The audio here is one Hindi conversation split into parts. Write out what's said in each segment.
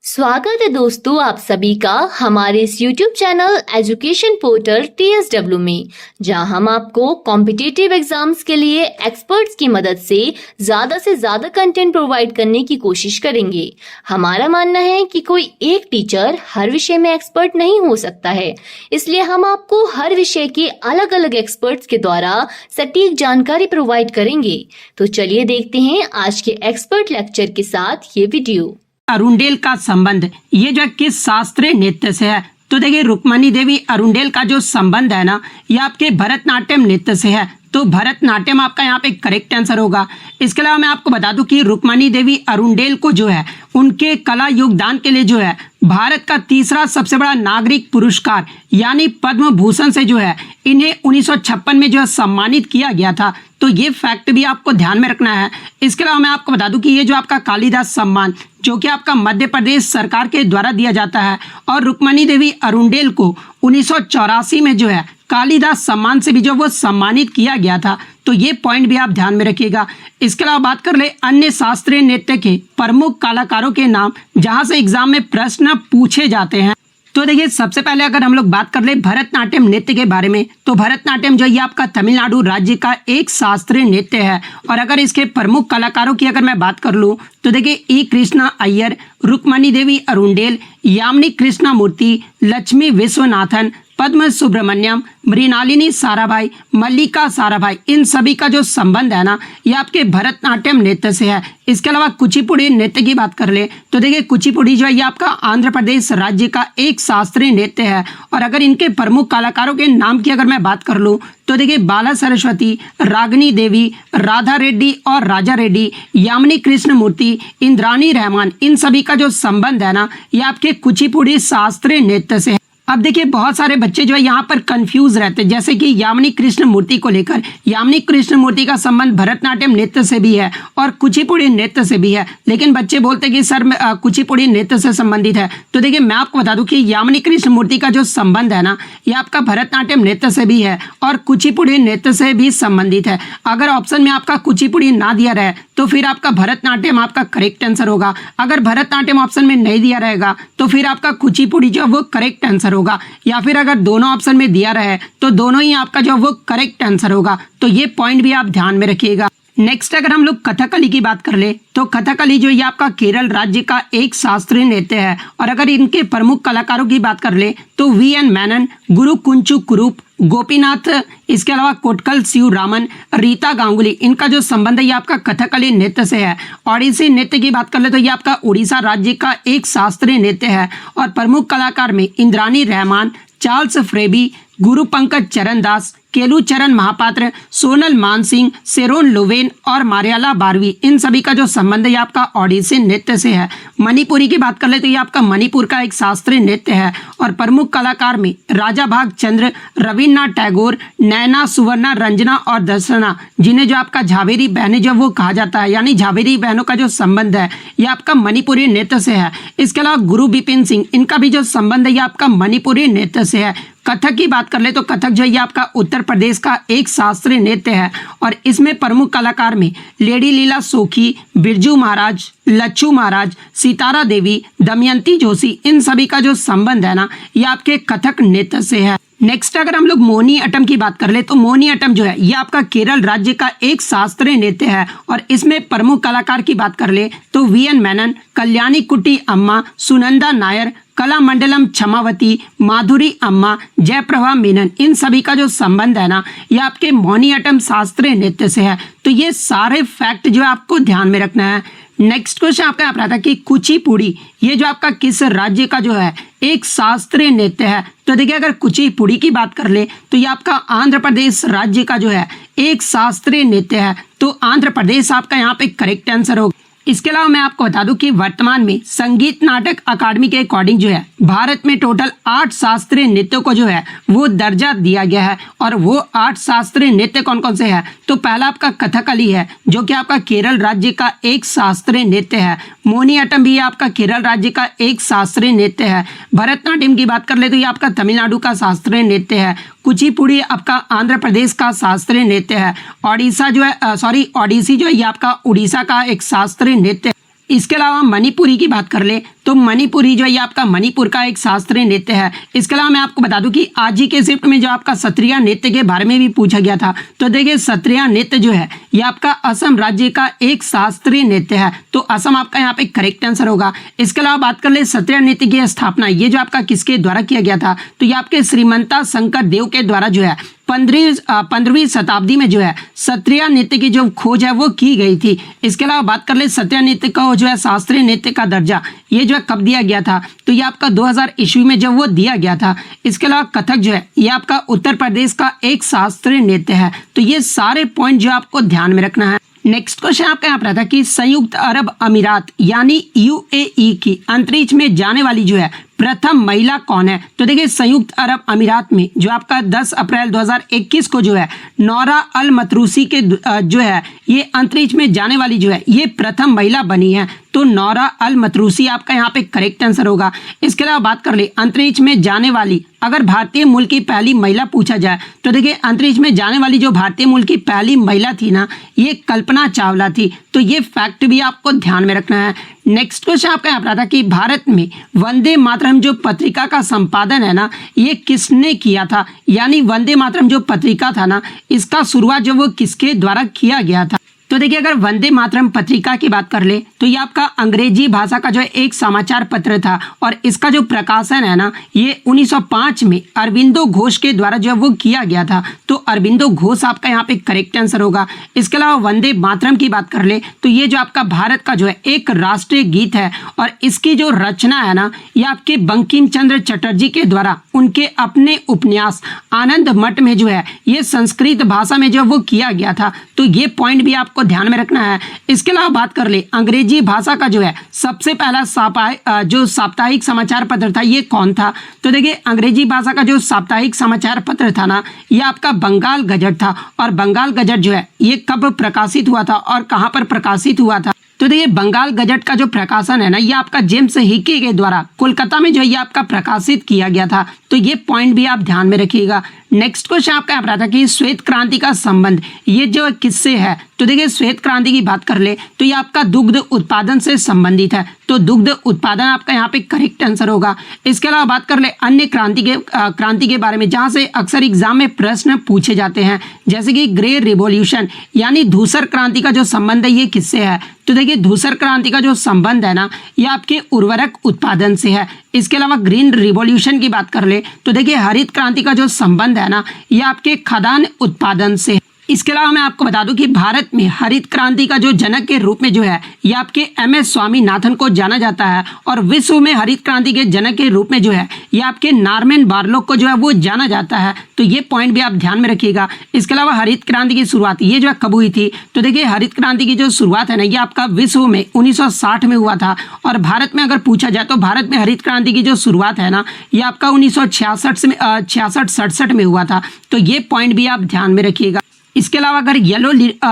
स्वागत है दोस्तों आप सभी का हमारे इस YouTube channel education portal TSW में, जहां हम आपको कॉम्पिटिटिव एग्जाम्स के लिए एक्सपर्ट्स की मदद से ज्यादा कंटेंट प्रोवाइड करने की कोशिश करेंगे। हमारा मानना है कि कोई एक टीचर हर विषय में एक्सपर्ट नहीं हो सकता है, इसलिए हम आपको हर विषय के अलग अलग एक्सपर्ट्स के द्वारा सटीक जानकारी प्रोवाइड करेंगे। तो चलिए देखते हैं आज के एक्सपर्ट लेक्चर के साथ ये वीडियो। अरुंडेल का संबंध ये जो किस शास्त्रीय नृत्य से है? तो देखिए, रुक्मणी देवी अरुंडेल का जो संबंध है ना, ये आपके भरतनाट्यम नृत्य से है। तो भरतनाट्यम आपका यहाँ पे करेक्ट आंसर होगा। इसके अलावा मैं आपको बता दूं कि रुक्मणी देवी अरुंडेल को जो है उनके कला योगदान के लिए जो है भारत का तीसरा सबसे बड़ा नागरिक पुरस्कार यानी पद्म भूषण से जो है इन्हें 1956 में जो है सम्मानित किया गया था। तो ये फैक्ट भी आपको ध्यान में रखना है। इसके अलावा मैं आपको बता दूं कि ये जो आपका कालिदास सम्मान जो कि आपका मध्य प्रदेश सरकार के द्वारा दिया जाता है, और रुक्मणी देवी अरुंडेल को 1984 में जो है कालिदास सम्मान से भी जो वो सम्मानित किया गया था। तो ये पॉइंट भी आप ध्यान में रखिएगा। इसके अलावा बात कर ले अन्य शास्त्रीय नृत्य के प्रमुख कलाकारों के नाम, जहां से एग्जाम में प्रश्न पूछे जाते हैं। तो देखिए, सबसे पहले अगर हम लोग बात कर ले भरतनाट्यम नृत्य के बारे में, तो भरतनाट्यम जो ये आपका तमिलनाडु राज्य का एक शास्त्रीय नृत्य है। और अगर इसके प्रमुख कलाकारों की अगर मैं बात कर लूँ तो देखिए, ई कृष्णा अय्यर, रुक्मणी देवी अरुंडेल, यामिनी कृष्णमूर्ति, लक्ष्मी विश्वनाथन, पद्म सुब्रमण्यम, मृणालिनी साराभाई, मल्लिका साराभाई, इन सभी का जो संबंध है ना, ये आपके भरतनाट्यम नृत्य से है। इसके अलावा कुचिपुड़ी नृत्य की बात कर ले तो देखिए, कुचिपुड़ी जो है ये आपका आंध्र प्रदेश राज्य का एक शास्त्रीय नृत्य है। और अगर इनके प्रमुख कलाकारों के नाम की अगर मैं बात कर लूँ तो देखिए, बाला सरस्वती, रागिनी देवी, राधा रेड्डी और राजा रेड्डी, यामिनी कृष्णमूर्ति, इंद्राणी रहमान, इन सभी का जो संबंध है ना, ये आपके कुचिपुड़ी शास्त्रीय नृत्य से है। अब देखिए, बहुत सारे बच्चे जो है यहाँ पर कंफ्यूज रहते हैं, जैसे कि यामिनी कृष्णमूर्ति को लेकर। यामिनी कृष्णमूर्ति का संबंध भरतनाट्यम नृत्य से भी है और कुचिपुड़ी नृत्य से भी है, लेकिन बच्चे बोलते हैं कि सर कुचिपुड़ी नृत्य से संबंधित है। तो देखिए, मैं आपको बता दूं कि यामिनी कृष्णमूर्ति का जो संबंध है ना, ये आपका भरतनाट्यम नृत्य से भी है और कुचिपुड़ी नृत्य से भी संबंधित है। अगर ऑप्शन में आपका कुचिपुड़ी ना दिया रहे तो फिर आपका भरतनाट्यम आपका करेक्ट आंसर होगा। अगर भरतनाट्यम ऑप्शन में नहीं दिया रहेगा तो फिर आपका कुचिपुड़ी जो वो करेक्ट आंसर होगा, या फिर अगर दोनों ऑप्शन में दिया रहे तो दोनों ही आपका जो वो करेक्ट आंसर होगा। तो ये पॉइंट भी आप ध्यान में रखिएगा। नेक्स्ट अगर हम लोग कथकली की बात कर ले तो कथकली जो ये आपका केरल राज्य का एक शास्त्रीय नृत्य है। और अगर इनके प्रमुख कलाकारों की बात कर ले तो VN मेनन, गुरु कुंचु कुरूप, गोपीनाथ, इसके अलावा कोटकल शिवरामन, रीता गांगुली, इनका जो संबंध है ये आपका कथकली नृत्य से है। ओडिसी नृत्य की बात कर ले तो ये आपका उड़ीसा राज्य का एक शास्त्रीय नृत्य है। और प्रमुख कलाकार में इंद्राणी रहमान, चार्ल्स फ्रेबी, गुरु पंकज चरण दास, केलू चरण महापात्र, सोनल मानसिंह, सेरोन लोवेन और मारियाला बारवी, इन सभी का जो संबंध है आपका ओडिसी नृत्य से है। मणिपुरी की बात कर ले तो ये आपका मणिपुर का एक शास्त्रीय नृत्य है। और प्रमुख कलाकार में राजा भाग चंद्र, रविन्द्रनाथ टैगोर, नैना, सुवर्णा, रंजना और दर्शना, जिन्हें जो आपका झावेरी बहनें जो वो कहा जाता है, यानी झावेरी बहनों का जो संबंध है ये आपका मणिपुरी नृत्य से है। इसके अलावा गुरु बिपिन सिंह, इनका भी जो संबंध है ये आपका मणिपुरी नृत्य से है। कथक की बात कर ले तो कथक जो है आपका उत्तर प्रदेश का एक शास्त्रीय नृत्य है। और इसमें प्रमुख कलाकार में लेडी लीला सोखी, बिरजू महाराज, लच्छू महाराज, सितारा देवी, दमयंती जोशी, इन सभी का जो संबंध है ना, ये आपके कथक नृत्य से है। नेक्स्ट अगर हम लोग मोहिनी अट्टम की बात कर ले तो मोहिनी अट्टम जो है ये आपका केरल राज्य का एक शास्त्रीय नृत्य है। और इसमें प्रमुख कलाकार की बात कर ले तो VN मेनन, कल्याणी कुट्टी अम्मा, सुनंदा नायर, कलामंडलम क्षमावती, माधुरी अम्मा, जयप्रभा मेनन, इन सभी का जो संबंध है ना, ये आपके मोहिनी अट्टम शास्त्रीय नृत्य से है। तो ये सारे फैक्ट जो है आपको ध्यान में रखना है। नेक्स्ट क्वेश्चन आपका यहाँ पर आता है कि कुचिपुड़ी ये जो आपका किस राज्य का जो है एक शास्त्रीय नृत्य है? तो देखिए, अगर कुचिपुड़ी की बात कर ले तो ये आपका आंध्र प्रदेश राज्य का जो है एक शास्त्रीय नृत्य है। तो आंध्र प्रदेश आपका यहाँ पे करेक्ट आंसर होगा। इसके अलावा मैं आपको बता दूं कि वर्तमान में संगीत नाटक अकादमी के अकॉर्डिंग जो है भारत में टोटल 8 शास्त्रीय नृत्यों को जो है वो दर्जा दिया गया है। और वो 8 शास्त्रीय नृत्य कौन कौन से हैं? तो पहला आपका कथकली है जो कि आपका केरल राज्य का एक शास्त्रीय नृत्य है। मोहिनी अट्टम भी आपका केरल राज्य का एक शास्त्रीय नृत्य है। भरतनाट्यम की बात कर ले तो ये आपका तमिलनाडु का शास्त्रीय नृत्य है। कुचिपुड़ी आपका आंध्र प्रदेश का शास्त्रीय नृत्य है। ओडिसी जो है ये आपका उड़ीसा का एक शास्त्रीय नृत्य। इसके अलावा मणिपुरी की बात कर ले तो मणिपुरी जो है ये आपका मणिपुर का एक शास्त्रीय नृत्य है। इसके अलावा मैं आपको बता दूं कि आज ही के शिफ्ट में जो आपका सत्रिया नृत्य के बारे में भी पूछा गया था। तो देखिए सत्रिया नृत्य जो है ये आपका असम राज्य का एक शास्त्रीय नृत्य है, तो असम आपका यहाँ पे करेक्ट आंसर होगा। इसके अलावा बात कर ले सत्रिया नृत्य की स्थापना ये जो आपका किसके द्वारा किया गया था, तो ये आपके श्रीमंता शंकर देव के द्वारा जो है 15वीं शताब्दी में जो है सत्रिया नृत्य की जो खोज है वो की गई थी। इसके अलावा बात कर ले सत्रिया नृत्य को जो है शास्त्रीय नृत्य का दर्जा ये जो है कब दिया गया था, तो ये आपका 2000 ईस्वी में जब वो दिया गया था। इसके अलावा कथक जो है ये आपका उत्तर प्रदेश का एक शास्त्रीय नृत्य है। तो ये सारे पॉइंट जो आपको ध्यान में रखना है। नेक्स्ट क्वेश्चन आपका यहाँ पर था कि संयुक्त अरब अमीरात यानी यूएई की अंतरिक्ष में जाने वाली जो है प्रथम महिला कौन है। तो देखिए संयुक्त अरब अमीरात में जो आपका 10 अप्रैल 2021 को जो है नौरा अल मतरूसी के जो है ये अंतरिक्ष में जाने वाली जो है ये प्रथम महिला बनी है। तो नौरा अल मतरूसी आपका यहाँ पे करेक्ट आंसर होगा। इसके अलावा बात कर ले अंतरिक्ष में जाने वाली अगर भारतीय मूल की पहली महिला पूछा जाए, तो देखिए अंतरिक्ष में जाने वाली जो भारतीय मूल की पहली महिला थी ना ये कल्पना चावला थी। तो ये फैक्ट भी आपको ध्यान में रखना है। नेक्स्ट क्वेश्चन आपका यहाँ पर था कि भारत में वंदे मातरम जो पत्रिका का संपादन है ना ये किसने किया था, यानी वंदे मातरम जो पत्रिका था ना इसका शुरुआत जो वो किसके द्वारा किया गया था। तो देखिए अगर वंदे मातरम पत्रिका की बात कर ले तो ये आपका अंग्रेजी भाषा का जो एक समाचार पत्र था और इसका जो प्रकाशन है ना ये 1905 में अरविंदो घोष के द्वारा जो है वो किया गया था। तो अरविंदो घोष आपका यहाँ पे करेक्ट आंसर होगा। इसके अलावा वंदे मातरम की बात कर ले तो ये जो आपका भारत का जो है एक राष्ट्रीय गीत है और इसकी जो रचना है ना ये आपके बंकिम चंद्र चटर्जी के द्वारा उनके अपने उपन्यास आनंद मठ में जो है ये संस्कृत भाषा में जो वो किया गया था। तो ये पॉइंट भी आपको ध्यान में रखना है। इसके अलावा बात कर ले अंग्रेजी भाषा का जो है सबसे पहला जो साप्ताहिक समाचार पत्र था ये कौन था। तो देखिए अंग्रेजी भाषा का जो साप्ताहिक समाचार पत्र था ना ये आपका बंगाल गजट था। और बंगाल गजट जो है ये कब प्रकाशित हुआ था और कहां पर प्रकाशित हुआ था। तो देखिए बंगाल गजट का जो प्रकाशन है ना ये आपका जेम्स हिकी के द्वारा कोलकाता में जो है ये आपका प्रकाशित किया गया था। तो ये पॉइंट भी आप ध्यान में रखिएगा। नेक्स्ट क्वेश्चन आपका यहाँ पर था कि श्वेत क्रांति का संबंध ये जो किससे है। तो देखिए श्वेत क्रांति की बात कर ले तो ये आपका दुग्ध उत्पादन से संबंधित है। तो दुग्ध उत्पादन आपका यहाँ पे करेक्ट आंसर होगा। इसके अलावा बात कर ले अन्य क्रांति के बारे में जहाँ से अक्सर एग्जाम में प्रश्न पूछे जाते हैं, जैसे कि ग्रे रिवॉल्यूशन यानी धूसर क्रांति का जो संबंध है ये किससे है। तो देखिए धूसर क्रांति का जो संबंध है ना ये आपके उर्वरक उत्पादन से है। इसके अलावा ग्रीन रिवॉल्यूशन की बात कर ले तो देखिए हरित क्रांति का जो संबंध है ना ये आपके खाद्यान्न उत्पादन से है। इसके अलावा मैं आपको बता दूं कि भारत में हरित क्रांति का जो जनक के रूप में जो है ये आपके MS स्वामीनाथन को जाना जाता है और विश्व में हरित क्रांति के जनक के रूप में जो है ये आपके नॉर्मन बोरलॉग को जो है वो जाना जाता है। तो ये पॉइंट भी आप ध्यान में रखिएगा। इसके अलावा हरित क्रांति की शुरुआत ये जो है कब हुई थी। तो देखिए हरित क्रांति की जो शुरुआत है ना ये आपका विश्व में 1960 में हुआ था और भारत में अगर पूछा जाए तो भारत में हरित क्रांति की जो शुरुआत है ना ये आपका 1966 में हुआ था। तो ये पॉइंट भी आप ध्यान में रखिएगा। इसके अलावा अगर येलो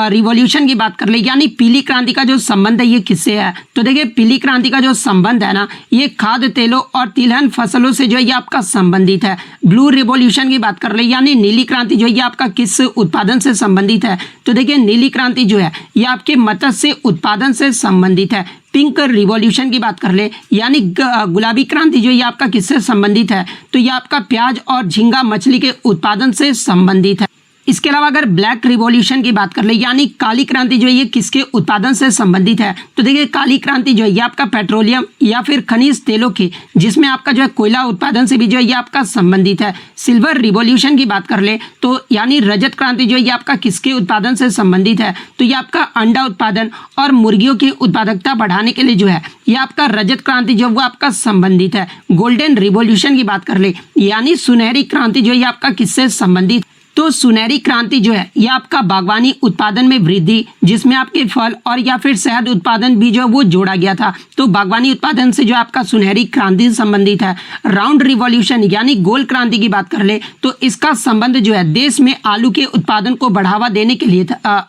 रिवॉल्यूशन की बात कर ले यानी पीली क्रांति का जो संबंध है ये किससे है। तो देखिए पीली क्रांति का जो संबंध है ना ये खाद्य तेलों और तिलहन फसलों से जो है ये आपका संबंधित है। ब्लू रिवॉल्यूशन की बात कर ले यानी नीली क्रांति जो है ये आपका किस उत्पादन से संबंधित है। तो देखिए नीली क्रांति जो है ये आपके मत्स्य उत्पादन से संबंधित है। पिंक रिवॉल्यूशन की बात कर ले यानी गुलाबी क्रांति जो ये आपका किससे संबंधित है। तो ये आपका प्याज और झींगा मछली के उत्पादन से संबंधित है। इसके अलावा अगर ब्लैक रिवॉल्यूशन की बात कर ले यानी काली क्रांति जो है ये किसके उत्पादन से संबंधित है। तो देखिए काली क्रांति जो है ये आपका पेट्रोलियम या फिर खनिज तेलों के जिसमें आपका जो है कोयला उत्पादन से भी जो है ये आपका संबंधित है। सिल्वर रिवॉल्यूशन की बात कर ले तो यानी रजत क्रांति जो है ये आपका किसके उत्पादन से संबंधित है। तो ये आपका अंडा उत्पादन और मुर्गियों की उत्पादकता बढ़ाने के लिए जो है ये आपका रजत क्रांति जो वो आपका संबंधित है। गोल्डन रिवॉल्यूशन की बात कर ले यानी सुनहरी क्रांति जो है ये आपका किससे संबंधित। तो सुनहरी क्रांति जो है ये आपका बागवानी उत्पादन में वृद्धि जिसमें आपके फल और या फिर शहद उत्पादन भी जो है वो जोड़ा गया था। तो बागवानी उत्पादन से जो आपका सुनहरी क्रांति संबंधित है। राउंड रिवॉल्यूशन यानी गोल क्रांति की बात कर ले तो इसका संबंध जो है देश में आलू के उत्पादन को बढ़ावा देने के लिए था।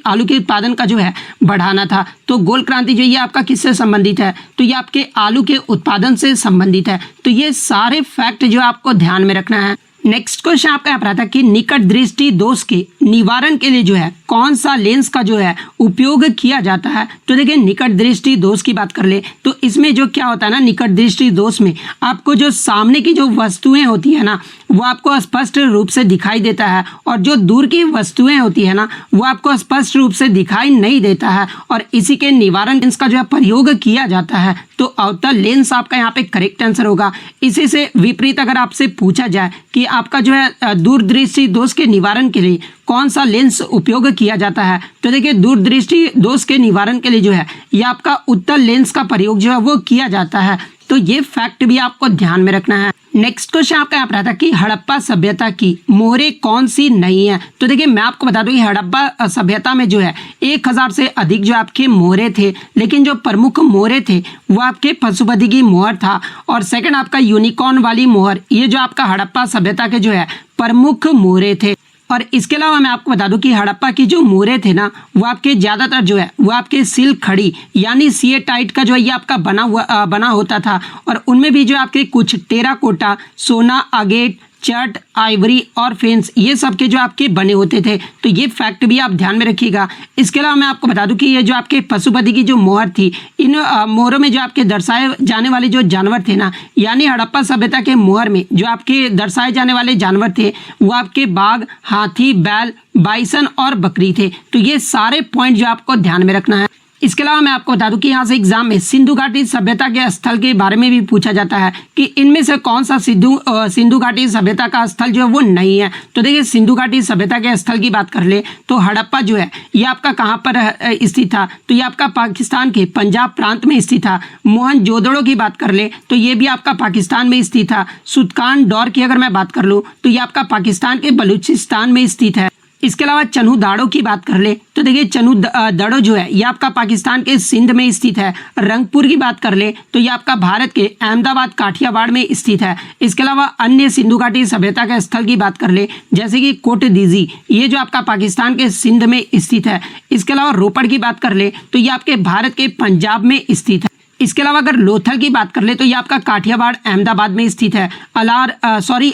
आलू के उत्पादन का जो है बढ़ाना था। तो गोल क्रांति जो ये आपका किससे संबंधित है। तो ये आपके आलू के उत्पादन से संबंधित है। तो ये सारे फैक्ट जो आपको ध्यान में रखना है। नेक्स्ट क्वेश्चन आपका यहाँ पर आता है कि निकट दृष्टि दोष के निवारण के लिए जो है कौन सा लेंस का जो है उपयोग किया जाता है? तो देखिए निकट दृष्टि दोष की बात कर ले तो इसमें जो क्या होता है ना, निकट दृष्टि दोष में आपको जो सामने की जो वस्तुएं होती है ना वो आपको स्पष्ट रूप से दिखाई देता है और जो दूर की वस्तुएं होती है ना वो आपको स्पष्ट रूप से दिखाई नहीं देता है और इसी के निवारण लेंस का जो है प्रयोग किया जाता है। तो अवतल लेंस आपका यहाँ पे करेक्ट आंसर होगा। इसी से विपरीत अगर आपसे पूछा जाए कि आपका जो है दूरदृष्टि दोष के निवारण के लिए कौन सा लेंस उपयोग किया जाता है, तो देखिए दूरदृष्टि दोष के निवारण के लिए जो है ये आपका उत्तल लेंस का प्रयोग जो है वो किया जाता है। तो ये फैक्ट भी आपको ध्यान में रखना है। नेक्स्ट क्वेश्चन आपका यहाँ पर आता है कि हड़प्पा सभ्यता की मोहरें कौन सी नहीं है? तो देखिए मैं आपको बता दूं कि हड़प्पा सभ्यता में जो है 1000 से अधिक जो आपके मोहरे थे, लेकिन जो प्रमुख मोहरे थे वो आपके पशुपति की मोहर था और सेकंड आपका यूनिकॉर्न वाली मोहर, ये जो आपका हड़प्पा सभ्यता के जो है प्रमुख मोहरे थे। और इसके अलावा मैं आपको बता दूं कि हड़प्पा की जो मोहरे थे ना वो आपके ज़्यादातर जो है वो आपके सिल्क खड़ी यानी सिएटाइट का जो है ये आपका बना होता था और उनमें भी जो आपके कुछ टेराकोटा, सोना, अगेट, चट, आइवरी और फेंस ये सब के जो आपके बने होते थे। तो ये फैक्ट भी आप ध्यान में रखिएगा। इसके अलावा मैं आपको बता दूं कि ये जो आपके पशुपति की जो मोहर थी, इन मोहरों में जो आपके दर्शाए जाने वाले जो जानवर थे ना, यानी हड़प्पा सभ्यता के मोहर में जो आपके दर्शाए जाने वाले जानवर थे वो आपके बाघ, हाथी, बैल, बाइसन और बकरी थे। तो ये सारे पॉइंट जो आपको ध्यान में रखना है। इसके अलावा मैं आपको बता दूं कि यहाँ से एग्जाम में सिंधु घाटी सभ्यता के स्थल के बारे में भी पूछा जाता है कि इनमें से कौन सा सिंधु घाटी सभ्यता का स्थल जो है वो नहीं है। तो देखिए सिंधु घाटी सभ्यता के स्थल की बात कर ले तो हड़प्पा जो है ये आपका कहाँ पर स्थित था? तो ये आपका पाकिस्तान के पंजाब प्रांत में स्थित था। मोहनजोदड़ो की बात कर ले तो ये भी आपका पाकिस्तान में स्थित था। सुल्तान दौर की अगर मैं बात कर लूँ तो ये आपका पाकिस्तान के बलूचिस्तान में स्थित है। इसके अलावा चनू दाड़ो की बात कर ले तो देखिए चनू दाड़ो जो है ये आपका पाकिस्तान के सिंध में स्थित है। रंगपुर की बात कर ले तो ये आपका भारत के अहमदाबाद, काठियावाड़ में स्थित है। इसके अलावा अन्य सिंधु घाटी सभ्यता के स्थल की बात कर ले जैसे कि कोट दीजी, ये जो आपका पाकिस्तान के सिंध में स्थित है। इसके अलावा रोपड़ की बात कर ले तो ये आपके भारत के पंजाब में स्थित है। इसके अलावा अगर लोथल की बात कर ले तो ये आपका काठियावाड़, अहमदाबाद में स्थित है।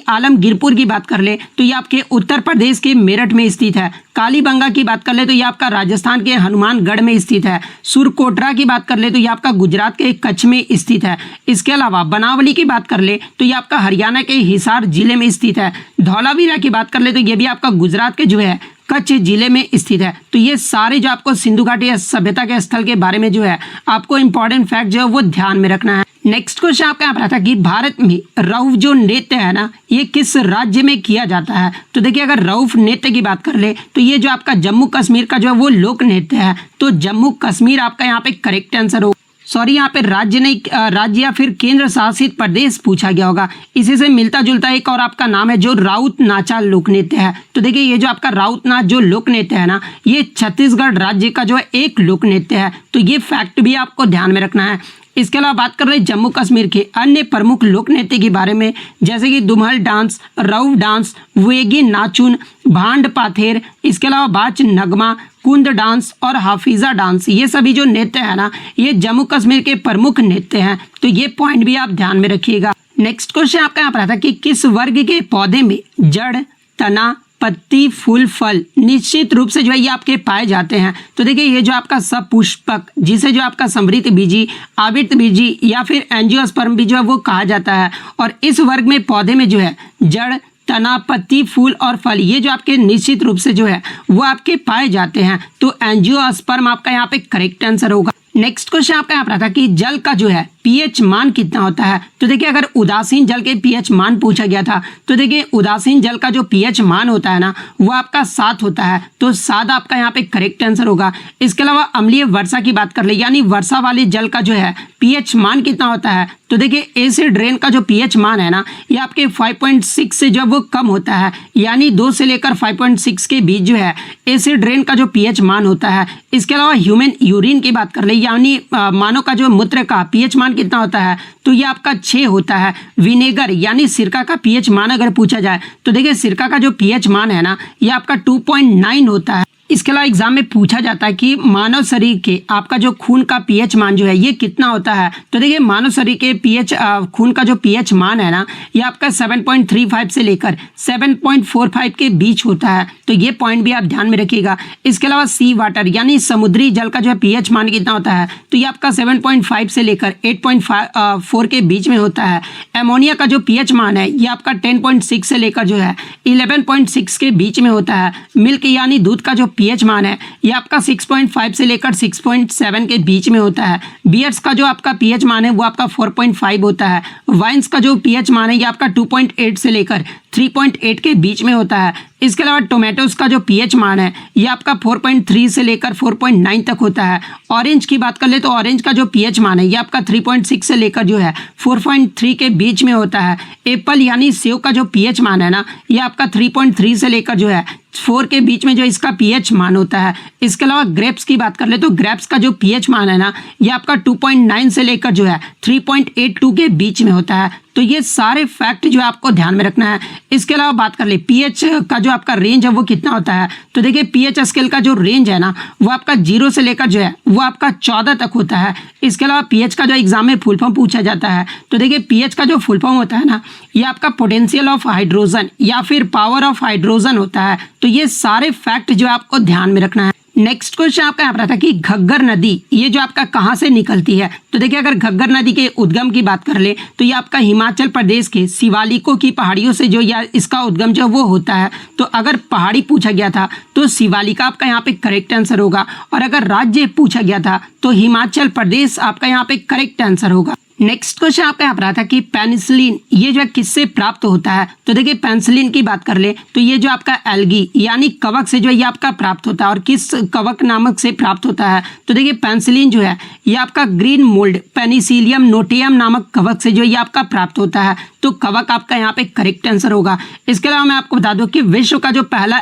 आलमगीरपुर की बात कर ले तो ये आपके उत्तर प्रदेश के मेरठ में स्थित है। कालीबंगा की बात कर ले तो ये आपका राजस्थान के हनुमानगढ़ में स्थित है। सुरकोटरा की बात कर ले तो ये आपका गुजरात के कच्छ में स्थित है। इसके अलावा बनावली की बात कर ले तो ये आपका हरियाणा के हिसार जिले में स्थित है। धौलावीरा की बात कर ले तो ये भी आपका गुजरात के जो है कच्छ जिले में स्थित है। तो ये सारे जो आपको सिंधु घाटी सभ्यता के स्थल के बारे में जो है आपको इंपॉर्टेंट फैक्ट जो है वो ध्यान में रखना है। नेक्स्ट क्वेश्चन आपका यहाँ पर था कि भारत में रऊफ जो नृत्य है ना ये किस राज्य में किया जाता है? तो देखिए अगर रऊफ नृत्य की बात कर ले तो ये जो आपका जम्मू कश्मीर का जो है वो लोक नृत्य है। तो जम्मू कश्मीर आपका यहाँ पे करेक्ट आंसर हो। सॉरी यहाँ पे राज्य नहीं, राज्य या फिर केंद्र शासित प्रदेश पूछा गया होगा। इसी से मिलता जुलता एक और आपका नाम है जो राउत नाचा लोक नृत्य है। तो देखिए ये जो आपका राउत नाच जो लोक नृत्य है ना ये छत्तीसगढ़ राज्य का जो है एक लोक नृत्य है। तो ये फैक्ट भी आपको ध्यान में रखना है। इसके अलावा बात कर रहे हैं जम्मू कश्मीर के अन्य प्रमुख लोक नृत्य के बारे में जैसे कि दुमहल डांस, रऊफ डांस, वेगी नाचुन, भांड पाथेर, इसके अलावा बाच नगमा, कुंद डांस और हाफिजा डांस, ये सभी जो नृत्य है ना ये जम्मू कश्मीर के प्रमुख नृत्य हैं। तो ये पॉइंट भी आप ध्यान में रखिएगा। नेक्स्ट क्वेश्चन आपका यहाँ पर आता है कि किस वर्ग के पौधे में जड़, तना, पत्ती, फूल, फल निश्चित रूप से जो है ये आपके पाए जाते हैं? तो देखिए ये जो आपका सपुष्पक जिसे जो आपका समृद्ध बीजी, आवृत बीजी या फिर एंजियोस्पर्म भी जो है वो कहा जाता है। और इस वर्ग में पौधे में जो है जड़, तना, पत्ती, फूल और फल ये जो आपके निश्चित रूप से जो है वो आपके पाए जाते हैं। तो एंजियोस्पर्म आपका यहाँ पे करेक्ट आंसर होगा। नेक्स्ट क्वेश्चन आपका यहाँ पर था कि जल का जो है पीएच मान कितना होता है? तो देखिए अगर उदासीन जल के पीएच मान पूछा गया था तो देखिए उदासीन जल का जो पीएच मान होता है ना वो आपका 7 होता है। तो 7 आपका यहाँ पे करेक्ट आंसर होगा। इसके अलावा अम्लीय वर्षा की बात कर ले यानी वर्षा वाले जल का जो है पीएच मान कितना होता है? तो देखिए एसिड रेन का जो पीएच मान है ना ये आपके 5.6 से जो वो कम होता है, यानी 2 से लेकर 5.6 के बीच जो है एसिड रेन का जो पीएच मान होता है। इसके अलावा ह्यूमन यूरिन की बात कर ले यानी मानव का जो मूत्र का पीएच मान कितना होता है? तो ये आपका 6 होता है। विनेगर यानी सिरका का पीएच मान अगर पूछा जाए तो देखिए सिरका का जो पीएच मान है ना ये आपका 2.9 होता है। इसके अलावा एग्जाम में पूछा जाता है कि मानव शरीर के आपका जो खून का पीएच मान जो है ये कितना होता है। तो देखिए मानव शरीर के पीएच खून का जो पीएच मान है ना ये आपका 7.35 से लेकर 7.45 के बीच होता है। तो ये पॉइंट भी आप ध्यान में रखिएगा। इसके अलावा सी वाटर यानी समुद्री जल का जो है पीएच मान कितना होता है, तो ये आपका 7.5 से लेकर 8.4 के बीच में होता है। एमोनिया का जो पीएच मान है ये आपका 10.6 से लेकर जो है 11.6 के बीच में होता है। मिल्क यानी दूध का जो पीएच मान है ये आपका 6.5 से लेकर 6.7 के बीच में होता है। बियर्स का जो आपका पीएच मान है वो आपका 4.5 होता है। वाइन्स का जो पीएच मान है ये आपका 2.8 से लेकर 3.8 के बीच में होता है। इसके अलावा टोमेटोज का जो पीएच मान है ये आपका 4.3 से लेकर 4.9 तक होता है। ऑरेंज की बात कर ले तो ऑरेंज का जो पीएच मान है ये आपका 3.6 से लेकर जो है 4.3 के बीच में होता है। एप्पल यानी सेव का जो पीएच मान है ना ये आपका 3.3 से लेकर जो है 4 के बीच में जो इसका पीएच मान होता है। इसके अलावा ग्रेप्स की बात कर ले तो ग्रेप्स का जो पीएच मान है ना ये आपका 2.9 से लेकर जो है 3.82 के बीच में होता है। तो ये सारे फैक्ट जो है आपको ध्यान में रखना है। इसके अलावा बात कर ले पीएच का जो आपका रेंज है वो कितना होता है, तो देखिए पीएच स्केल का जो रेंज है ना वो आपका 0 से लेकर जो है वो आपका 14 तक होता है। इसके अलावा पीएच का जो एग्जाम में फुल फॉर्म पूछा जाता है, तो देखिए पीएच का जो फुल फॉर्म होता है ना ये आपका पोटेंशियल ऑफ हाइड्रोजन या फिर पावर ऑफ हाइड्रोजन होता है। तो ये सारे फैक्ट जो आपको ध्यान में रखना है। नेक्स्ट क्वेश्चन आपका यहाँ पर था कि घग्गर नदी ये जो आपका कहाँ से निकलती है, तो देखिए अगर घग्गर नदी के उद्गम की बात कर ले तो ये आपका हिमाचल प्रदेश के शिवालिकों की पहाड़ियों से जो या इसका उद्गम जो वो होता है। तो अगर पहाड़ी पूछा गया था तो शिवालिका आपका यहाँ पे करेक्ट आंसर होगा, और अगर राज्य पूछा गया था तो हिमाचल प्रदेश आपका यहाँ पे करेक्ट आंसर होगा। नेक्स्ट क्वेश्चन आपका यहाँ पर आता है कि पेनिसिलिन ये जो है किससे प्राप्त होता है, तो देखिए पेनिसिलिन की बात कर ले तो ये जो आपका एल्गी यानी कवक से जो है ये आपका प्राप्त होता है। और किस कवक नामक से प्राप्त होता है, तो देखिए पेनिसिलिन जो है ये आपका ग्रीन मोल्ड पेनिसिलियम नोटियम नामक कवक से जो ये आपका प्राप्त होता है। तो कवक आपका यहाँ पे करेक्ट आंसर होगा। इसके अलावा मैं आपको बता दूं कि विश्व का जो पहला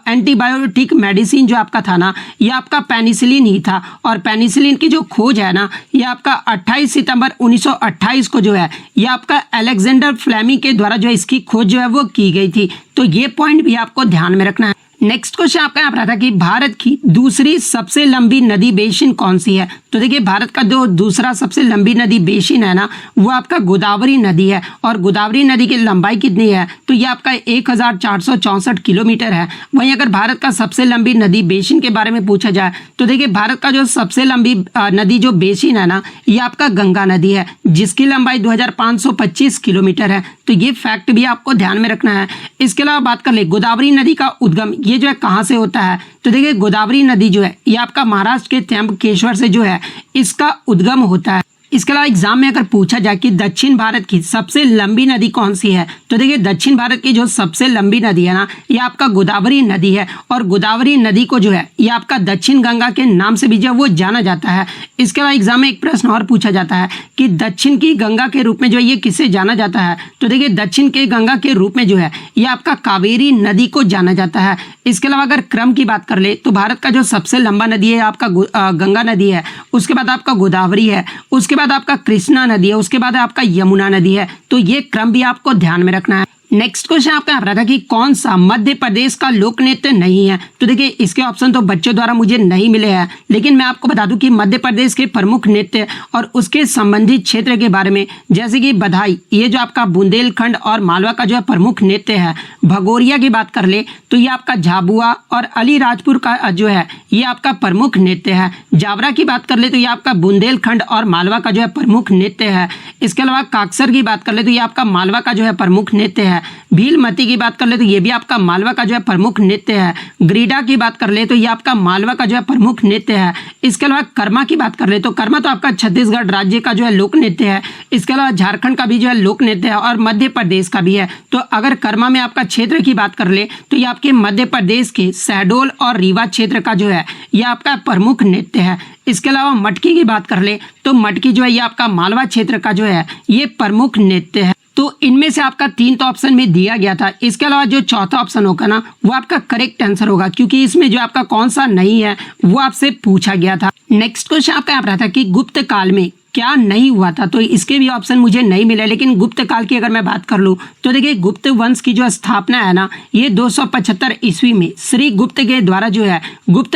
एंटीबायोटिक मेडिसिन जो आपका था ना ये आपका पेनिसिलिन ही था। और पेनिसिलिन की जो खोज है ना ये आपका 28 सितंबर 1928 को जो है ये आपका अलेक्जेंडर फ्लेमिंग के द्वारा जो है इसकी खोज जो है वो की गई थी। तो ये पॉइंट भी आपको ध्यान में रखना है। नेक्स्ट क्वेश्चन आपका यहाँ पर आता है कि भारत की दूसरी सबसे लंबी नदी बेसिन कौन सी है, तो देखिए भारत का जो दूसरा सबसे लंबी नदी बेसिन है ना वो आपका गोदावरी नदी है। और गोदावरी नदी की लंबाई कितनी है, तो ये आपका 1464 किलोमीटर है। वहीं अगर भारत का सबसे लंबी नदी बेसिन के बारे में पूछा जाए तो देखिए भारत का जो सबसे लंबी नदी जो बेसिन है ना ये आपका गंगा नदी है जिसकी लंबाई 2525 किलोमीटर है। तो ये फैक्ट भी आपको ध्यान में रखना है। इसके अलावा बात कर ले गोदावरी नदी का उद्गम ये जो है कहाँ से होता है, तो देखिए गोदावरी नदी जो है ये आपका महाराष्ट्र के त्र्यंबकेश्वर से जो है इसका उद्गम होता है। इसके अलावा एग्जाम में अगर पूछा जाए कि दक्षिण भारत की सबसे लंबी नदी कौन सी है, तो देखिए दक्षिण भारत की जो सबसे लंबी नदी है ना ये आपका गोदावरी नदी है। और गोदावरी नदी को जो है ये आपका दक्षिण गंगा के नाम से भी जो वो जाना जाता है। इसके अलावा एग्जाम में एक प्रश्न और पूछा जाता है कि दक्षिण की गंगा के रूप में जो ये किसे जाना जाता है, तो देखिए दक्षिण के गंगा के रूप में जो है ये आपका कावेरी नदी को जाना जाता है। इसके अलावा अगर क्रम की बात कर ले तो भारत का जो सबसे लंबा नदी है आपका गंगा नदी है, उसके बाद आपका गोदावरी है, उसके बाद आपका कृष्णा नदी है, उसके बाद आपका यमुना नदी है। तो ये क्रम भी आपको ध्यान में रखना है। नेक्स्ट क्वेश्चन आपका यहाँ पर था कि कौन सा मध्य प्रदेश का लोक नृत्य नहीं है, तो देखिए इसके ऑप्शन तो बच्चों द्वारा मुझे नहीं मिले हैं, लेकिन मैं आपको बता दूं कि मध्य प्रदेश के प्रमुख नृत्य और उसके संबंधित क्षेत्र के बारे में, जैसे कि बधाई ये जो आपका बुंदेलखंड और मालवा का जो है प्रमुख नृत्य है। भगोरिया की बात कर ले तो ये आपका झाबुआ और अलीराजपुर का जो है ये आपका प्रमुख नृत्य है। जावरा की बात कर ले तो ये आपका बुंदेलखंड और मालवा का जो है प्रमुख नृत्य है। इसके अलावा काकसर की बात कर ले तो ये आपका मालवा का जो है प्रमुख नृत्य है। भीलमती की बात कर ले तो ये भी आपका मालवा का जो है प्रमुख नृत्य है। ग्रीडा की बात कर ले तो ये आपका मालवा का जो है प्रमुख नृत्य है। इसके अलावा कर्मा की बात कर ले तो कर्मा तो आपका छत्तीसगढ़ राज्य का जो है लोक नृत्य है। इसके अलावा झारखंड का भी जो है लोक नृत्य है और मध्य प्रदेश का भी है। तो अगर कर्मा में आपका क्षेत्र की बात कर ले तो ये आपके मध्य प्रदेश के शहडोल और रीवा क्षेत्र का जो है ये आपका प्रमुख नृत्य है। इसके अलावा मटकी की बात कर ले तो मटकी जो है ये आपका मालवा क्षेत्र का जो है ये प्रमुख नृत्य है। तो इनमें से आपका 3 तो ऑप्शन में दिया गया था। इसके अलावा जो चौथा ऑप्शन होगा ना वो आपका करेक्ट आंसर होगा, क्योंकि इसमें जो आपका कौन सा नहीं है वो आपसे पूछा गया था। नेक्स्ट क्वेश्चन आपका यहाँ पर आता है कि गुप्त काल में क्या नहीं हुआ था, तो इसके भी ऑप्शन मुझे नहीं मिले। लेकिन गुप्त काल की अगर मैं बात कर लूँ तो देखिए गुप्त वंश की जो स्थापना है ना, ये 275 ईस्वी में श्री गुप्त के द्वारा जो है गुप्त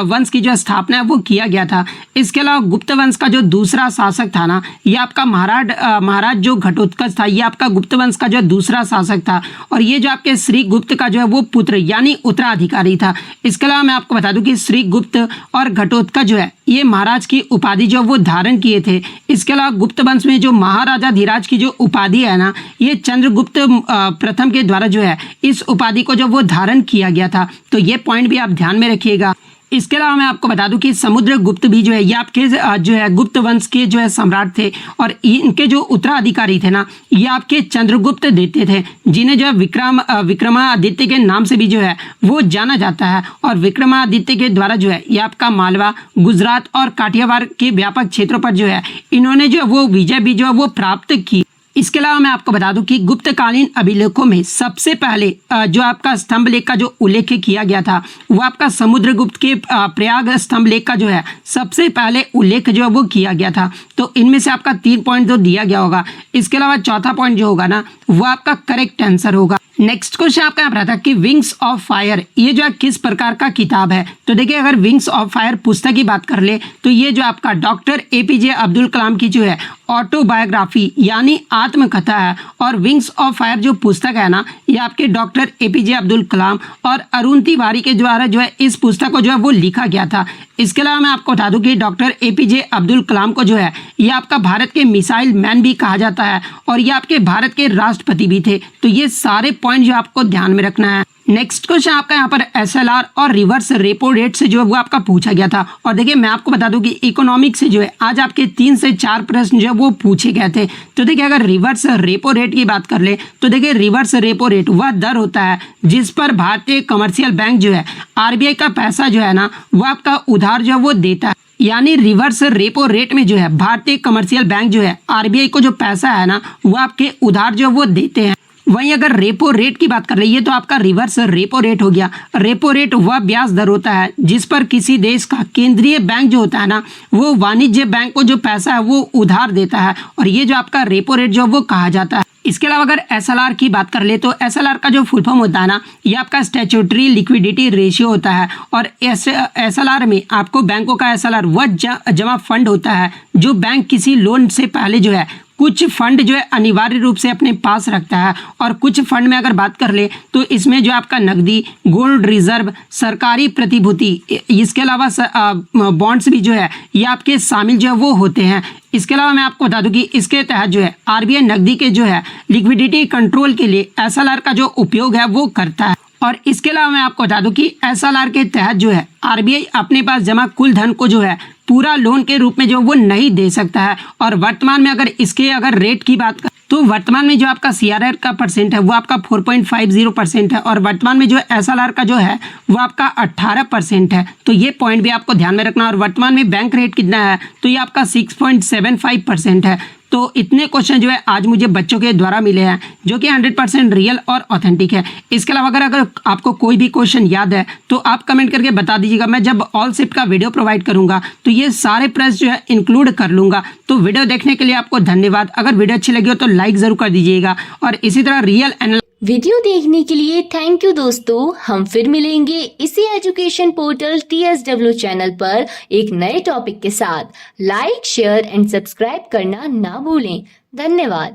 वंश की जो स्थापना है वो किया गया था। इसके अलावा गुप्त वंश का जो दूसरा शासक था ना, ये आपका महाराज जो घटोत्कच था, ये आपका गुप्त वंश का जो दूसरा शासक था। और ये जो आपके श्री गुप्त का जो है वो पुत्र यानी उत्तराधिकारी था। इसके अलावा मैं आपको बता दूं कि श्री गुप्त और घटोत्कच जो है ये महाराज की उपाधि जो वो धारण किए थे। इसके अलावा गुप्त वंश में जो महाराजा धीराज की जो उपाधि है ना, ये चंद्रगुप्त प्रथम के द्वारा जो है इस उपाधि को जो वो धारण किया गया था। तो ये पॉइंट भी आप ध्यान में रखिएगा। इसके अलावा मैं आपको बता दूं कि समुद्रगुप्त भी जो है ये आपके जो है गुप्त वंश के जो है सम्राट थे। और इनके जो उत्तराधिकारी थे ना, ये आपके चंद्रगुप्त द्वितीय थे, जिन्हें जो है विक्रमादित्य के नाम से भी जो है वो जाना जाता है। और विक्रमादित्य के द्वारा जो है ये आपका मालवा, गुजरात और काठियावाड़ के व्यापक क्षेत्रों पर जो है इन्होंने जो वो विजय भी जो है वो प्राप्त की। इसके अलावा मैं आपको बता दूं कि गुप्तकालीन अभिलेखों में सबसे पहले जो आपका स्तंभ लेख का जो उल्लेख किया गया था वो आपका समुद्रगुप्त के प्रयाग स्तंभ लेख का जो है सबसे पहले उल्लेख जो है वो किया गया था। तो इनमें से आपका 3 पॉइंट तो दिया गया होगा। इसके अलावा चौथा पॉइंट जो होगा ना वो आपका करेक्ट आंसर होगा। नेक्स्ट क्वेश्चन आपका यहाँ पर आता है कि विंग्स ऑफ फायर ये जो है किस प्रकार का किताब है। तो देखिए अगर विंग्स ऑफ फायर पुस्तक की बात कर ले तो ये जो आपका डॉक्टर APJ अब्दुल कलाम की जो है ऑटोबायोग्राफी यानी आत्मकथा है। और विंग्स ऑफ फायर जो पुस्तक है ना, ये आपके डॉक्टर APJ अब्दुल कलाम और अरुण तिवारी के द्वारा जो है इस पुस्तक को जो है वो लिखा गया था। इसके अलावा मैं आपको बता दूं कि डॉक्टर APJ अब्दुल कलाम को जो है ये आपका भारत के मिसाइल मैन भी कहा जाता है और ये आपके भारत के राष्ट्रपति भी थे। तो ये सारे पॉइंट जो आपको ध्यान में रखना है। नेक्स्ट क्वेश्चन आपका यहाँ पर SLR और रिवर्स रेपो रेट से जो है वो आपका पूछा गया था। और देखिए मैं आपको बता दूं कि इकोनॉमिक्स से जो है आज आपके 3 से 4 प्रश्न जो है वो पूछे गए थे। तो देखिए अगर रिवर्स रेपो रेट की बात कर ले तो देखिए रिवर्स रेपो रेट वह दर होता है जिस पर भारतीय कमर्शियल बैंक जो है RBI का पैसा जो है ना वो आपका उधार जो है वो देता है। यानी रिवर्स रेपो रेट में जो है भारतीय कमर्शियल बैंक जो है RBI को जो पैसा है ना वो आपके उधार जो वो देते हैं। वहीं अगर रेपो रेट की बात कर रही है तो आपका रिवर्स रेपो रेट हो गया। रेपो रेट वह ब्याज दर होता है जिस पर किसी देश का केंद्रीय बैंक जो होता है ना वो वाणिज्य बैंक को जो पैसा है वो उधार देता है और ये जो आपका रेपो रेट जो वो कहा जाता है। इसके अलावा अगर SLR की बात कर ले तो SLR का जो फुल फॉर्म होता है ना ये आपका स्टैट्यूटरी लिक्विडिटी रेशियो होता है। और SLR में आपको बैंकों का SLR वह जमा फंड होता है जो बैंक किसी लोन से पहले जो है कुछ फंड जो है अनिवार्य रूप से अपने पास रखता है। और कुछ फंड में अगर बात कर ले तो इसमें जो आपका नकदी, गोल्ड रिजर्व, सरकारी प्रतिभूति, इसके अलावा बॉन्ड्स भी जो है ये आपके शामिल जो है वो होते हैं। इसके अलावा मैं आपको बता दूं कि इसके तहत जो है RBI नकदी के जो है लिक्विडिटी कंट्रोल के लिए SLR का जो उपयोग है वो करता है। और इसके अलावा मैं आपको बता दूं कि SLR के तहत जो है RBI अपने पास जमा कुल धन को जो है पूरा लोन के रूप में जो वो नहीं दे सकता है। और वर्तमान में अगर इसके अगर रेट की बात कर तो वर्तमान में जो आपका CRR का परसेंट है वो आपका 4.50% है और वर्तमान में जो SLR का जो है वो आपका 18% है। तो ये पॉइंट भी आपको ध्यान में रखना। और वर्तमान में बैंक रेट कितना है तो ये आपका 6.75% है। तो इतने क्वेश्चन जो है आज मुझे बच्चों के द्वारा मिले हैं जो कि 100% रियल और ऑथेंटिक है। इसके अलावा अगर आपको कोई भी क्वेश्चन याद है तो आप कमेंट करके बता दीजिएगा। मैं जब ऑल शिफ्ट का वीडियो प्रोवाइड करूंगा तो ये सारे प्रश्न जो है इंक्लूड कर लूंगा। तो वीडियो देखने के लिए आपको धन्यवाद। अगर वीडियो अच्छी लगी हो तो लाइक जरूर कर दीजिएगा और इसी तरह रियल वीडियो देखने के लिए थैंक यू दोस्तों। हम फिर मिलेंगे इसी एजुकेशन पोर्टल TSW चैनल पर एक नए टॉपिक के साथ। लाइक, शेयर एंड सब्सक्राइब करना ना भूलें। धन्यवाद।